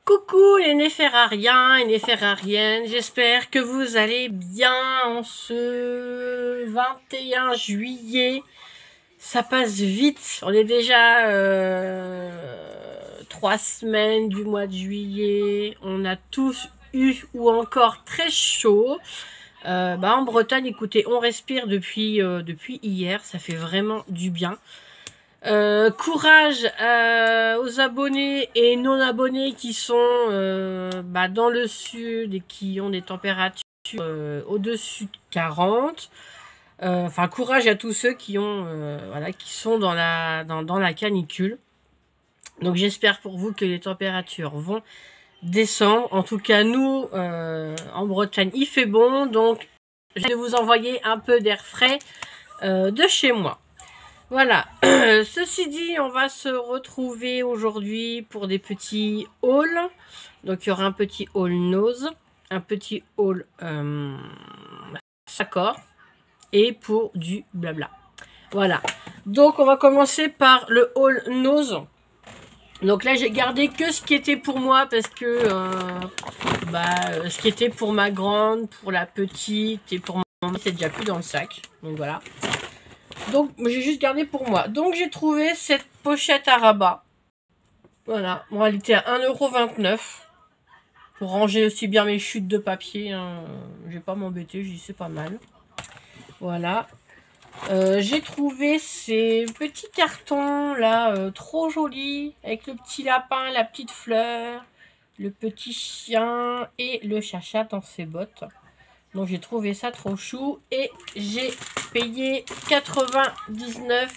Coucou les néphérariens et néphérariennes, j'espère que vous allez bien en ce 21 juillet. Ça passe vite, on est déjà 3 semaines du mois de juillet. On a tous eu ou encore très chaud. En Bretagne, écoutez, on respire depuis hier, ça fait vraiment du bien. Courage aux abonnés et non abonnés qui sont dans le sud et qui ont des températures au-dessus de 40. Courage à tous ceux qui ont qui sont dans la canicule. Donc j'espère pour vous que les températures vont descendre. En tout cas nous en Bretagne il fait bon, donc je vais vous envoyer un peu d'air frais de chez moi. Voilà, ceci dit, on va se retrouver aujourd'hui pour des petits hauls. Donc il y aura un petit haul nose, un petit haul accord et pour du blabla. Voilà, donc on va commencer par le haul nose. Donc là j'ai gardé que ce qui était pour moi parce que ce qui était pour ma grande, pour la petite et pour ma maman, c'est déjà plus dans le sac. Donc voilà. Donc j'ai juste gardé pour moi. Donc j'ai trouvé cette pochette à rabat. Voilà. Bon, elle était à 1,29 €. Pour ranger aussi bien mes chutes de papier. Hein. Je vais pas m'embêter, j'y sais pas mal. Voilà. J'ai trouvé ces petits cartons là, trop jolis. Avec le petit lapin, la petite fleur, le petit chien et le chacha dans ses bottes. Donc j'ai trouvé ça trop chou et j'ai payé 99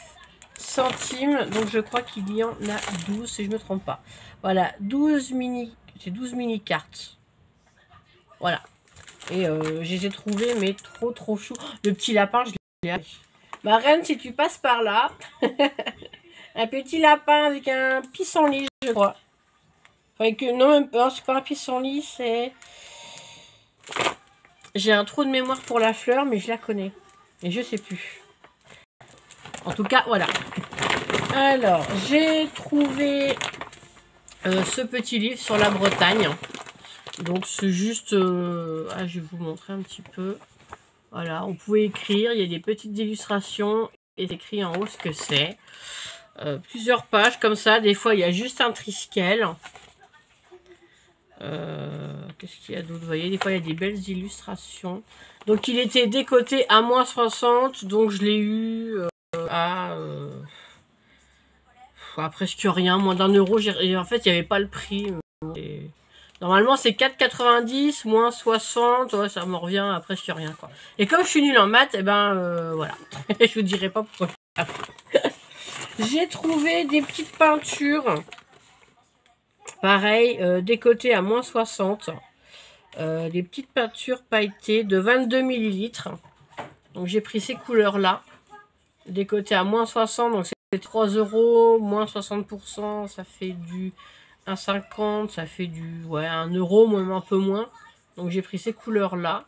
centimes. Donc je crois qu'il y en a 12 si je ne me trompe pas. Voilà, 12 mini cartes. Voilà. Et je les ai trouvées mais trop chou. Le petit lapin, je l'ai. Ma reine, si tu passes par là, un petit lapin avec un pissenlit, je crois. Enfin, que non, même pas, c'est pas un pissenlit, c'est... J'ai un trou de mémoire pour la fleur, mais je la connais. Et je sais plus. En tout cas, voilà. Alors, j'ai trouvé ce petit livre sur la Bretagne. Donc, c'est juste... je vais vous montrer un petit peu. Voilà, on pouvait écrire. Il y a des petites illustrations. Et c'est écrit en haut ce que c'est. Plusieurs pages comme ça. Des fois, il y a juste un triskel. Qu'est-ce qu'il y a d'autre? Vous voyez, des fois il y a des belles illustrations. Donc il était décoté à moins 60, donc je l'ai eu à presque rien, moins d'1 €. En fait il n'y avait pas le prix. Et normalement c'est 4,90 moins 60, ouais, ça me revient à presque rien quoi. Et comme je suis nulle en maths, et voilà. Je vous dirai pas pourquoi. J'ai trouvé des petites peintures. Pareil, décoté à moins 60. Des petites peintures pailletées de 22 ml. Donc j'ai pris ces couleurs-là. Décoté à moins 60, donc c'est 3 €. Moins 60%, ça fait du 1,50. Ça fait du 1 €, même un peu moins. Donc j'ai pris ces couleurs-là.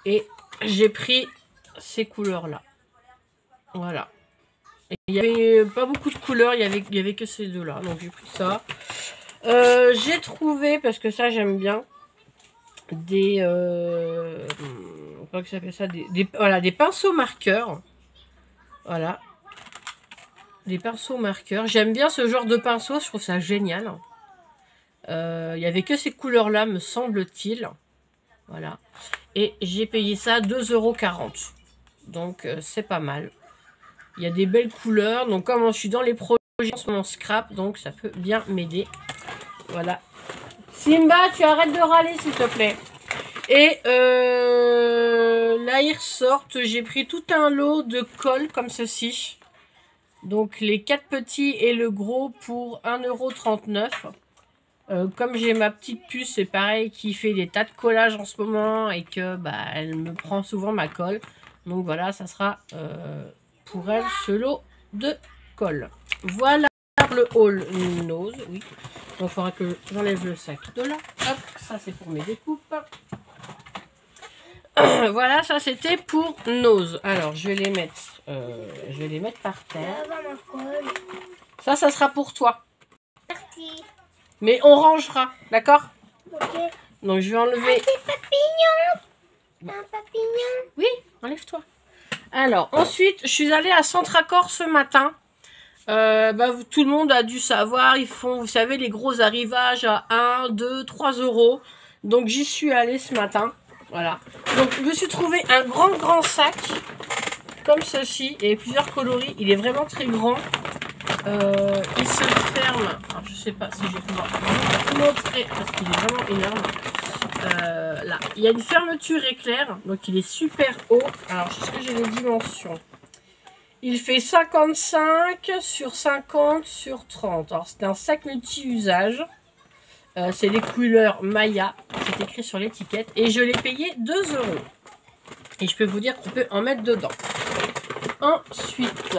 Et j'ai pris ces couleurs-là. Voilà. Et il n'y avait pas beaucoup de couleurs, il y avait que ces deux-là. Donc j'ai pris ça. J'ai trouvé, parce que ça j'aime bien, des comment ça s'appelle ça, des pinceaux marqueurs. Voilà, des pinceaux marqueurs. J'aime bien ce genre de pinceau, je trouve ça génial. Il y avait que ces couleurs là, me semble-t-il. Voilà, et j'ai payé ça 2,40 €. Donc c'est pas mal. Il y a des belles couleurs. Donc comme je suis dans les projets en ce moment scrap, donc ça peut bien m'aider. Voilà. Simba, tu arrêtes de râler s'il te plaît. Et là, ils ressortent. J'ai pris tout un lot de colle comme ceci. Donc les 4 petits et le gros pour 1,39 €. Comme j'ai ma petite puce, c'est pareil, qui fait des tas de collages en ce moment et que elle me prend souvent ma colle. Donc voilà, ça sera pour elle ce lot de colle. Voilà le haul nose, oui. Donc il faudra que j'enlève le sac de là. Hop, ça c'est pour mes découpes. Voilà, ça c'était pour nose. Alors je vais les mettre par terre. Ça sera pour toi. Merci. Mais on rangera, d'accord? Ok. Donc je vais enlever... Des papillons. Un papillon. Oui, enlève-toi. Alors, ensuite, je suis allée à Centracor ce matin. Tout le monde a dû savoir, ils font, vous savez, les gros arrivages à 1, 2, 3 euros. Donc j'y suis allée ce matin. Voilà. Donc je me suis trouvé un grand sac, comme ceci, et plusieurs coloris. Il est vraiment très grand. Il se ferme. Alors, je sais pas si je vais pouvoir vous montrer, parce qu'il est vraiment énorme. Là, il y a une fermeture éclair, donc il est super haut. Alors, est-ce que j'ai les dimensions? Il fait 55 sur 50 sur 30. Alors, c'est un sac multi-usage. C'est les couleurs Maya. C'est écrit sur l'étiquette. Et je l'ai payé 2 euros. Et je peux vous dire qu'on peut en mettre dedans. Ensuite,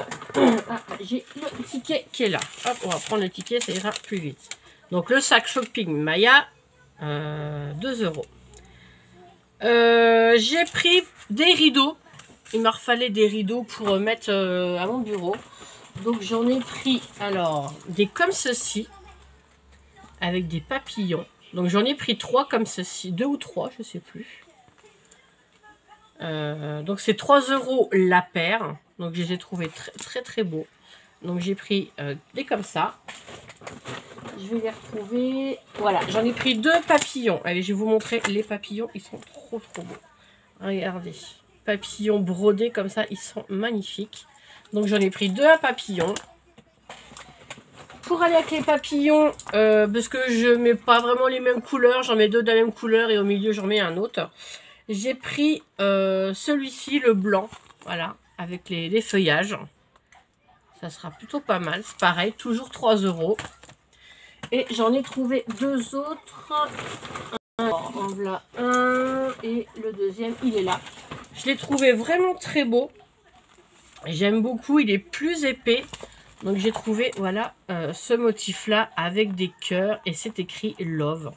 j'ai le ticket qui est là. Hop, on va prendre le ticket, ça ira plus vite. Donc, le sac shopping Maya, 2 euros. J'ai pris des rideaux. Il m'a refallait des rideaux pour mettre à mon bureau. Donc j'en ai pris alors des comme ceci avec des papillons. Donc j'en ai pris 3 comme ceci, 2 ou 3, je sais plus. Donc c'est 3 euros la paire. Donc je les ai trouvés très beaux. Donc j'ai pris des comme ça. Je vais les retrouver. Voilà, j'en ai pris 2 papillons. Allez, je vais vous montrer les papillons. Ils sont trop beaux. Regardez. Papillons brodés comme ça, ils sont magnifiques. Donc j'en ai pris 2 à papillons. Pour aller avec les papillons, parce que je mets pas vraiment les mêmes couleurs, j'en mets 2 de la même couleur et au milieu j'en mets un autre. J'ai pris celui-ci, le blanc, voilà, avec les feuillages. Ça sera plutôt pas mal, c'est pareil, toujours 3 euros. Et j'en ai trouvé 2 autres. Alors, en voilà un et le deuxième, il est là. Je l'ai trouvé vraiment très beau. J'aime beaucoup, il est plus épais. Donc j'ai trouvé, voilà, ce motif-là avec des cœurs et c'est écrit Love.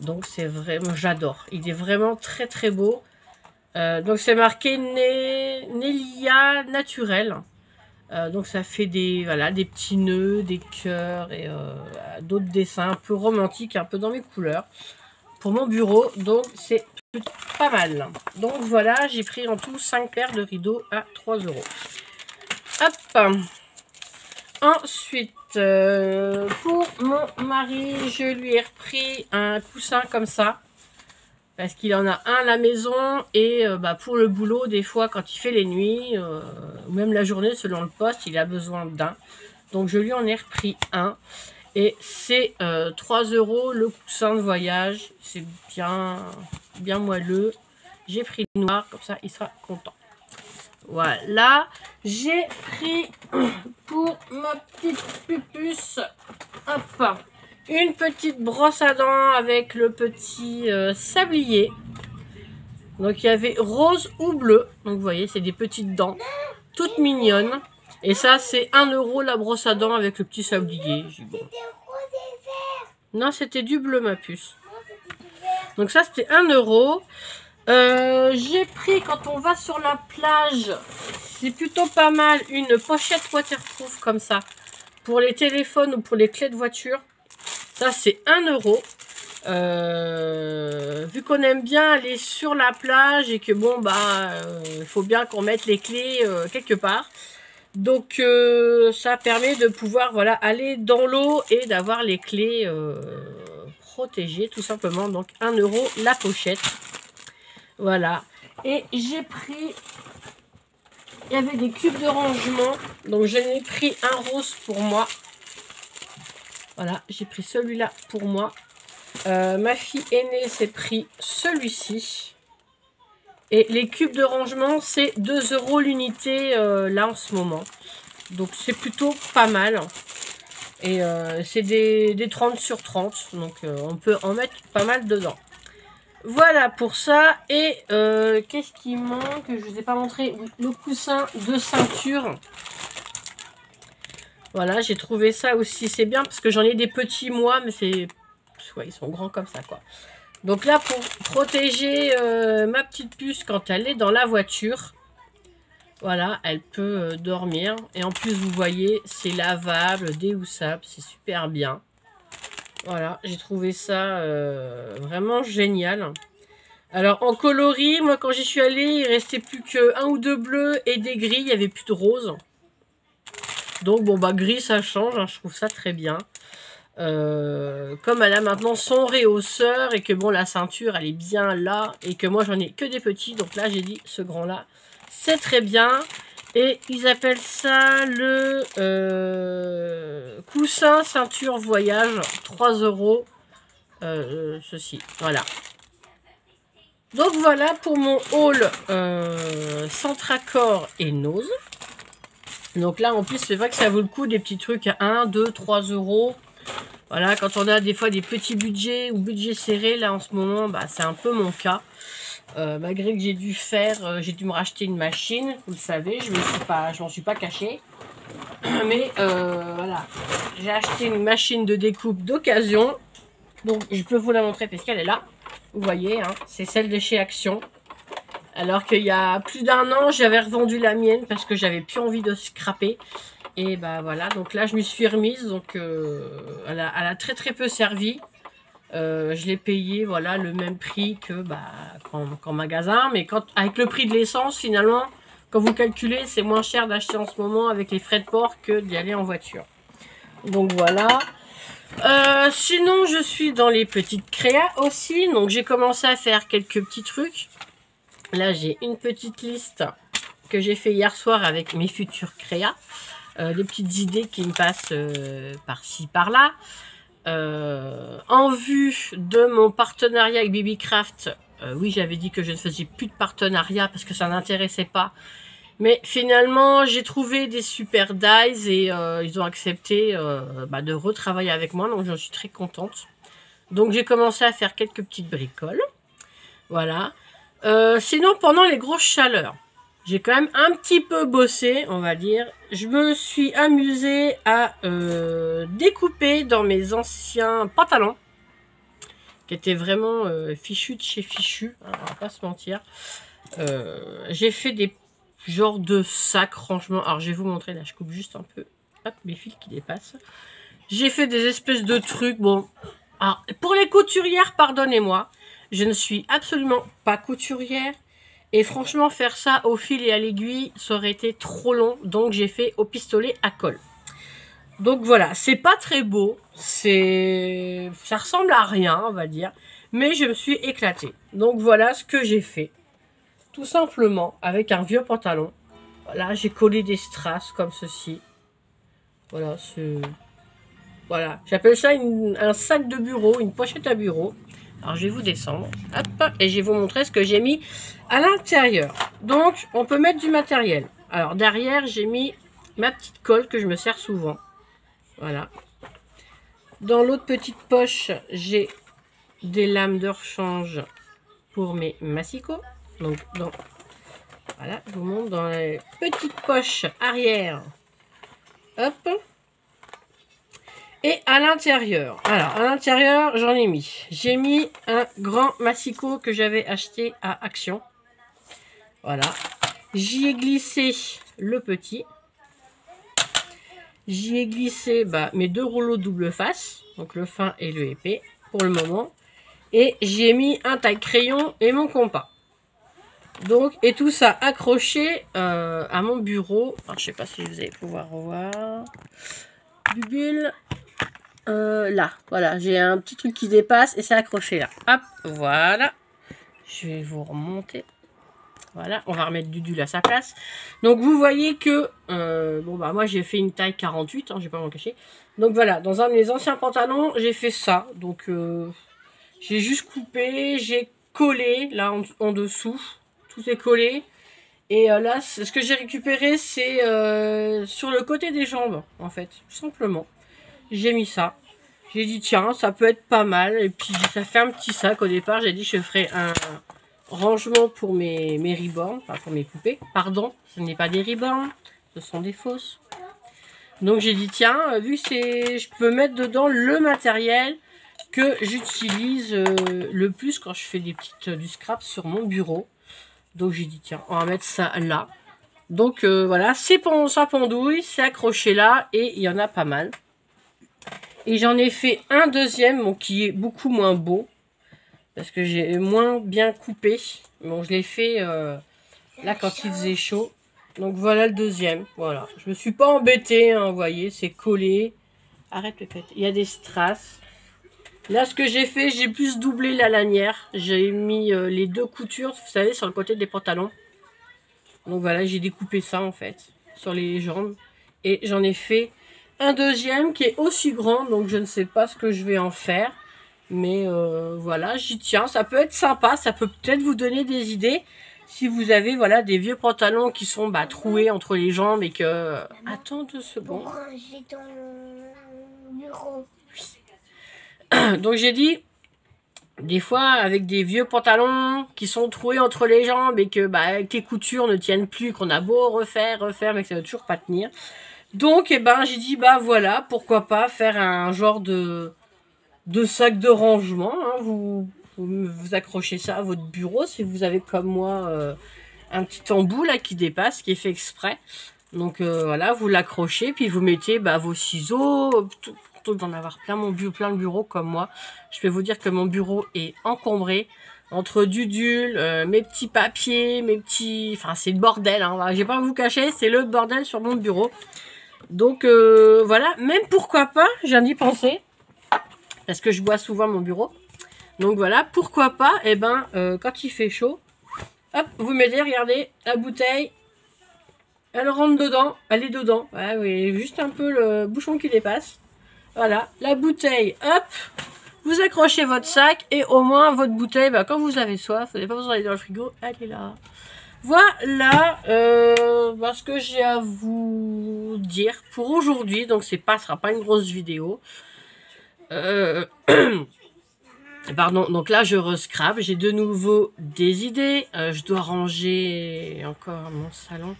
Donc c'est vraiment, j'adore. Il est vraiment très beau. Donc c'est marqué Nelia naturel. Donc ça fait des, voilà, des petits nœuds, des cœurs et d'autres dessins un peu romantiques, un peu dans mes couleurs. Pour mon bureau, donc c'est pas mal. Donc voilà, j'ai pris en tout 5 paires de rideaux à 3 euros. Hop. Ensuite, pour mon mari, je lui ai repris un coussin comme ça. Parce qu'il en a un à la maison et pour le boulot, des fois, quand il fait les nuits, ou même la journée, selon le poste, il a besoin d'un. Donc je lui en ai repris un. Et c'est 3 euros le coussin de voyage. C'est bien moelleux. J'ai pris le noir, comme ça il sera content. Voilà. J'ai pris pour ma petite pupuce, hop, une petite brosse à dents avec le petit sablier. Donc il y avait rose ou bleu. Donc vous voyez, c'est des petites dents toutes mignonnes. Et ça, c'est 1 euro la brosse à dents avec le petit sablier. Bon. Non, c'était du bleu, ma puce. Donc ça, c'était 1 euro. J'ai pris, quand on va sur la plage, c'est plutôt pas mal, une pochette waterproof comme ça. Pour les téléphones ou pour les clés de voiture. Ça, c'est 1 euro. Vu qu'on aime bien aller sur la plage et que bon, il faut bien qu'on mette les clés quelque part. Donc ça permet de pouvoir, voilà, aller dans l'eau et d'avoir les clés protégées tout simplement. Donc 1 euro la pochette. Voilà. Et j'ai pris, il y avait des cubes de rangement. Donc j'en ai pris un rose pour moi. Voilà, j'ai pris celui-là pour moi. Ma fille aînée s'est pris celui-ci. Et les cubes de rangement, c'est 2 euros l'unité là en ce moment. Donc c'est plutôt pas mal. Et c'est des 30 sur 30. Donc on peut en mettre pas mal dedans. Voilà pour ça. Et qu'est-ce qui manque? Je ne vous ai pas montré. Le coussin de ceinture. Voilà, j'ai trouvé ça aussi. C'est bien parce que j'en ai des petits moi. Mais c'est... Ouais, ils sont grands comme ça, quoi. Donc là, pour protéger ma petite puce quand elle est dans la voiture, voilà, elle peut dormir. Et en plus, vous voyez, c'est lavable, déhoussable, c'est super bien. Voilà, j'ai trouvé ça vraiment génial. Alors en coloris, moi quand j'y suis allée, il restait plus que 1 ou 2 bleus et des gris, il n'y avait plus de rose. Donc bon bah gris ça change, hein, je trouve ça très bien. Comme elle a maintenant son rehausseur et que bon la ceinture elle est bien là et que moi j'en ai que des petits, donc là j'ai dit ce grand là c'est très bien. Et ils appellent ça le coussin ceinture voyage, 3 €, ceci, voilà. Donc voilà pour mon haul Centracor et Nose. Donc là en plus c'est vrai que ça vaut le coup, des petits trucs à 1, 2, 3 €. Voilà, quand on a des fois des petits budgets ou budgets serrés, là en ce moment, bah, c'est un peu mon cas. Malgré que j'ai dû me racheter une machine, vous le savez, je m'en suis pas cachée. Mais voilà, j'ai acheté une machine de découpe d'occasion. Donc je peux vous la montrer parce qu'elle est là. Vous voyez, hein, c'est celle de chez Action. Alors qu'il y a plus d'1 an, j'avais revendu la mienne parce que j'avais plus envie de scraper. Et bah voilà, donc là je m'y suis remise, donc elle a très très peu servi. Je l'ai payé voilà le même prix que qu'en magasin, mais avec le prix de l'essence finalement, quand vous calculez, c'est moins cher d'acheter en ce moment avec les frais de port que d'y aller en voiture. Donc voilà. Sinon je suis dans les petites créas aussi, donc j'ai commencé à faire quelques petits trucs. Là j'ai une petite liste que j'ai fait hier soir avec mes futures créas. Des petites idées qui me passent par-ci, par-là. En vue de mon partenariat avec Babycraft, oui, j'avais dit que je ne faisais plus de partenariat parce que ça n'intéressait pas. Mais finalement, j'ai trouvé des super dies et ils ont accepté de retravailler avec moi. Donc, j'en suis très contente. Donc, j'ai commencé à faire quelques petites bricoles. Voilà. Sinon, pendant les grosses chaleurs, j'ai quand même un petit peu bossé, on va dire. Je me suis amusée à découper dans mes anciens pantalons, qui étaient vraiment fichus de chez fichus, hein, on va pas se mentir. J'ai fait des genres de sacs, rangement. Alors, je vais vous montrer, là, je coupe juste un peu. Hop, mes fils qui dépassent. J'ai fait des espèces de trucs, bon. Alors, pour les couturières, pardonnez-moi, je ne suis absolument pas couturière. Et franchement, faire ça au fil et à l'aiguille, ça aurait été trop long. Donc, j'ai fait au pistolet à colle. Donc, voilà. C'est pas très beau. Ça ressemble à rien, on va dire. Mais je me suis éclatée. Donc, voilà ce que j'ai fait. Tout simplement, avec un vieux pantalon. Voilà, j'ai collé des strass comme ceci. Voilà, voilà. J'appelle ça un sac de bureau, une pochette à bureau. Alors, je vais vous descendre. Hop, et je vais vous montrer ce que j'ai mis à l'intérieur. Donc, on peut mettre du matériel. Alors, derrière, j'ai mis ma petite colle que je me sers souvent. Voilà. Dans l'autre petite poche, j'ai des lames de rechange pour mes massicots. Donc, voilà, je vous montre dans les petites poches arrière. Hop. Et à l'intérieur, alors à l'intérieur, j'en ai mis. J'ai mis un grand massicot que j'avais acheté à Action. Voilà. J'y ai glissé le petit. J'y ai glissé mes 2 rouleaux double face, donc le fin et le épais pour le moment. Et j'y ai mis un taille-crayon et mon compas. Donc, et tout ça accroché à mon bureau. Alors, je sais pas si vous allez pouvoir voir. Bubule. Là, voilà, j'ai un petit truc qui dépasse et c'est accroché là. Hop, voilà. Je vais vous remonter. Voilà, on va remettre Dudule à sa place. Donc, vous voyez que, moi, j'ai fait une taille 48, hein, je vais pas m'en cacher. Donc, voilà, dans un de mes anciens pantalons, j'ai fait ça. Donc, j'ai juste coupé, j'ai collé, là, en dessous. Tout est collé. Et là, ce que j'ai récupéré, c'est sur le côté des jambes, en fait, tout simplement. J'ai mis ça. J'ai dit, tiens, ça peut être pas mal. Et puis, ça fait un petit sac. Au départ, j'ai dit, je ferai un rangement pour mes ribornes. Enfin, pour mes poupées. Pardon, ce n'est pas des ribornes. Ce sont des fausses. Donc, j'ai dit, tiens, vu que je peux mettre dedans le matériel que j'utilise le plus quand je fais du scrap sur mon bureau. Donc, j'ai dit, tiens, on va mettre ça là. Donc, voilà, ça pendouille, c'est accroché là. Et il y en a pas mal. Et j'en ai fait un deuxième, bon, qui est beaucoup moins beau. Parce que j'ai moins bien coupé. Bon, je l'ai fait là quand il faisait chaud. Donc voilà le deuxième. Voilà. Je me suis pas embêtée, hein, vous voyez, c'est collé. Arrête peut-être. Il y a des strass. Là, ce que j'ai fait, j'ai plus doublé la lanière. J'ai mis les deux coutures, vous savez, sur le côté des pantalons. Donc voilà, j'ai découpé ça en fait, sur les jambes. Et j'en ai fait un deuxième qui est aussi grand, donc je ne sais pas ce que je vais en faire. Mais voilà, j'y tiens. Ça peut être sympa, ça peut peut-être vous donner des idées. Si vous avez voilà des vieux pantalons qui sont troués entre les jambes et que... Attends 2 secondes. Pour ranger ton bureau. Donc j'ai dit, des fois avec des vieux pantalons qui sont troués entre les jambes et que les coutures ne tiennent plus, qu'on a beau refaire, mais que ça ne va toujours pas tenir. Donc j'ai dit voilà, pourquoi pas faire un genre de sac de rangement, hein. Vous accrochez ça à votre bureau si vous avez comme moi un petit embout là qui dépasse, qui est fait exprès. Donc voilà, vous l'accrochez, puis vous mettez vos ciseaux, plutôt d'en avoir plein le bureau comme moi. Je peux vous dire que mon bureau est encombré entre Dudule, mes petits papiers, mes petits... Enfin, c'est le bordel, hein. Je vais pas vous cacher, c'est le bordel sur mon bureau. Donc voilà, même pourquoi pas, je viens d'y penser, parce que je bois souvent mon bureau. Donc voilà, pourquoi pas, quand il fait chaud, hop, vous mettez, regardez, la bouteille, elle rentre dedans, elle est dedans. Ouais, oui, juste un peu le bouchon qui dépasse. Voilà, la bouteille, hop, vous accrochez votre sac et au moins votre bouteille, quand vous avez soif, vous n'avez pas besoin d'aller dans le frigo, elle est là. Voilà ce que j'ai à vous dire pour aujourd'hui. Donc ce sera pas une grosse vidéo. Pardon, donc là je rescrape, j'ai de nouveau des idées. Je dois ranger encore mon salon.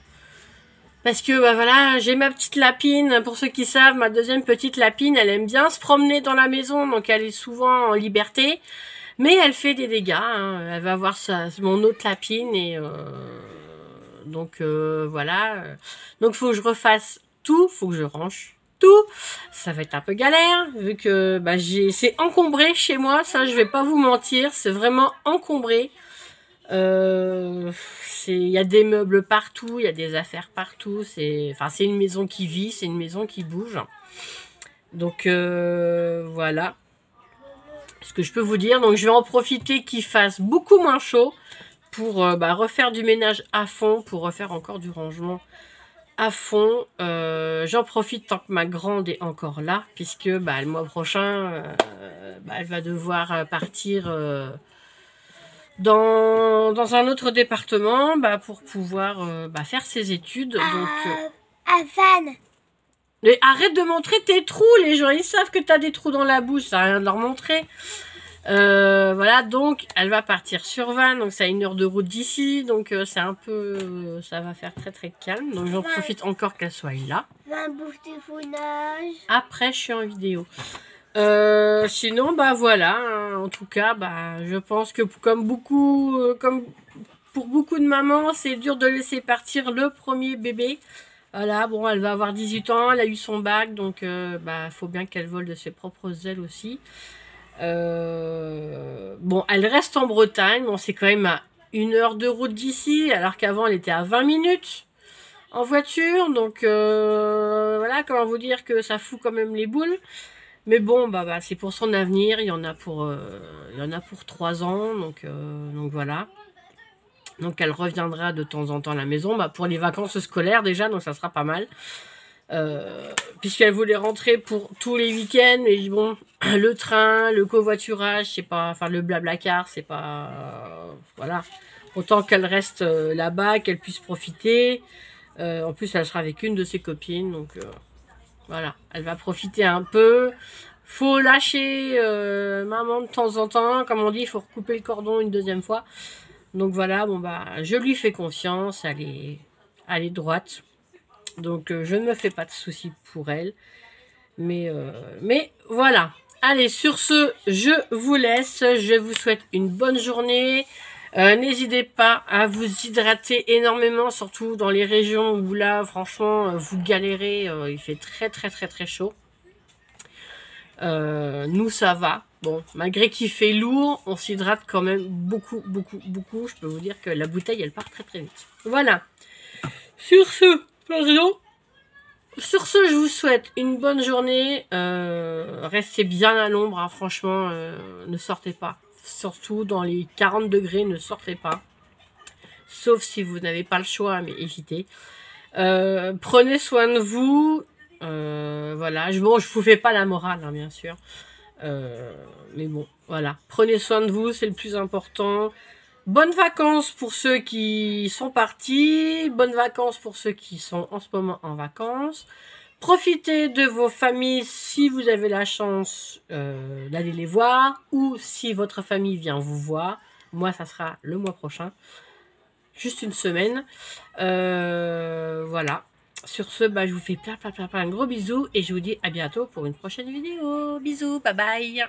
Parce que voilà, j'ai ma petite lapine, pour ceux qui savent, ma deuxième petite lapine, elle aime bien se promener dans la maison, donc elle est souvent en liberté. Mais elle fait des dégâts, hein. Elle va voir mon autre lapine et donc voilà. Donc faut que je refasse tout, faut que je range tout. Ça va être un peu galère vu que c'est encombré chez moi, ça je vais pas vous mentir, c'est vraiment encombré. Il y a des meubles partout, il y a des affaires partout, c'est une maison qui vit, c'est une maison qui bouge. Donc voilà ce que je peux vous dire. Donc je vais en profiter qu'il fasse beaucoup moins chaud pour refaire du ménage à fond, pour refaire encore du rangement à fond. J'en profite tant que ma grande est encore là, puisque le mois prochain elle va devoir partir dans un autre département pour pouvoir faire ses études. À Vannes. Mais arrête de montrer tes trous, les gens ils savent que tu as des trous dans la bouche, ça n'a rien de leur montrer. Voilà, donc elle va partir sur Vannes, donc c'est à 1 heure de route d'ici, donc c'est un peu, ça va faire très très calme, donc j'en profite encore qu'elle soit là. Après je suis en vidéo. Sinon voilà, hein, en tout cas je pense que comme pour beaucoup de mamans, c'est dur de laisser partir le premier bébé. Voilà, bon, elle va avoir 18 ans, elle a eu son bac, donc faut bien qu'elle vole de ses propres ailes aussi. Bon, elle reste en Bretagne, bon, c'est quand même à 1 heure de route d'ici, alors qu'avant elle était à 20 minutes en voiture, donc voilà, comment vous dire que ça fout quand même les boules. Mais bon, c'est pour son avenir, il y en a pour 3 ans, donc voilà. Donc elle reviendra de temps en temps à la maison, pour les vacances scolaires déjà, donc ça sera pas mal. Puisqu'elle voulait rentrer pour tous les week-ends, mais bon, le train, le covoiturage, c'est pas, le blablacar, c'est pas, voilà. Autant qu'elle reste là-bas, qu'elle puisse profiter. En plus, elle sera avec une de ses copines, donc voilà, elle va profiter un peu. Faut lâcher maman de temps en temps, comme on dit, il faut recouper le cordon une deuxième fois. Donc voilà, je lui fais confiance, elle est droite. Donc je ne me fais pas de soucis pour elle. Mais voilà. Allez, sur ce, je vous laisse. Je vous souhaite une bonne journée. N'hésitez pas à vous hydrater énormément, surtout dans les régions où là, franchement, vous galérez. Il fait très très très très chaud. Nous, ça va. Bon, malgré qu'il fait lourd, on s'hydrate quand même beaucoup, beaucoup, beaucoup. Je peux vous dire que la bouteille, elle part très, très vite. Voilà. Sur ce, pardon. Sur ce, je vous souhaite une bonne journée. Restez bien à l'ombre, hein, franchement, ne sortez pas. Surtout dans les 40 degrés, ne sortez pas. Sauf si vous n'avez pas le choix, mais évitez. Prenez soin de vous. Voilà. Bon, je vous fais pas la morale, hein, bien sûr. Mais bon, voilà. Prenez soin de vous, c'est le plus important. Bonnes vacances pour ceux qui sont partis. Bonnes vacances pour ceux qui sont en ce moment en vacances. Profitez de vos familles si vous avez la chance d'aller les voir. Ou si votre famille vient vous voir. Moi, ça sera le mois prochain. Juste une semaine. Voilà. Sur ce, bah, je vous fais plein de gros bisous. Et je vous dis à bientôt pour une prochaine vidéo. Bisous, bye bye.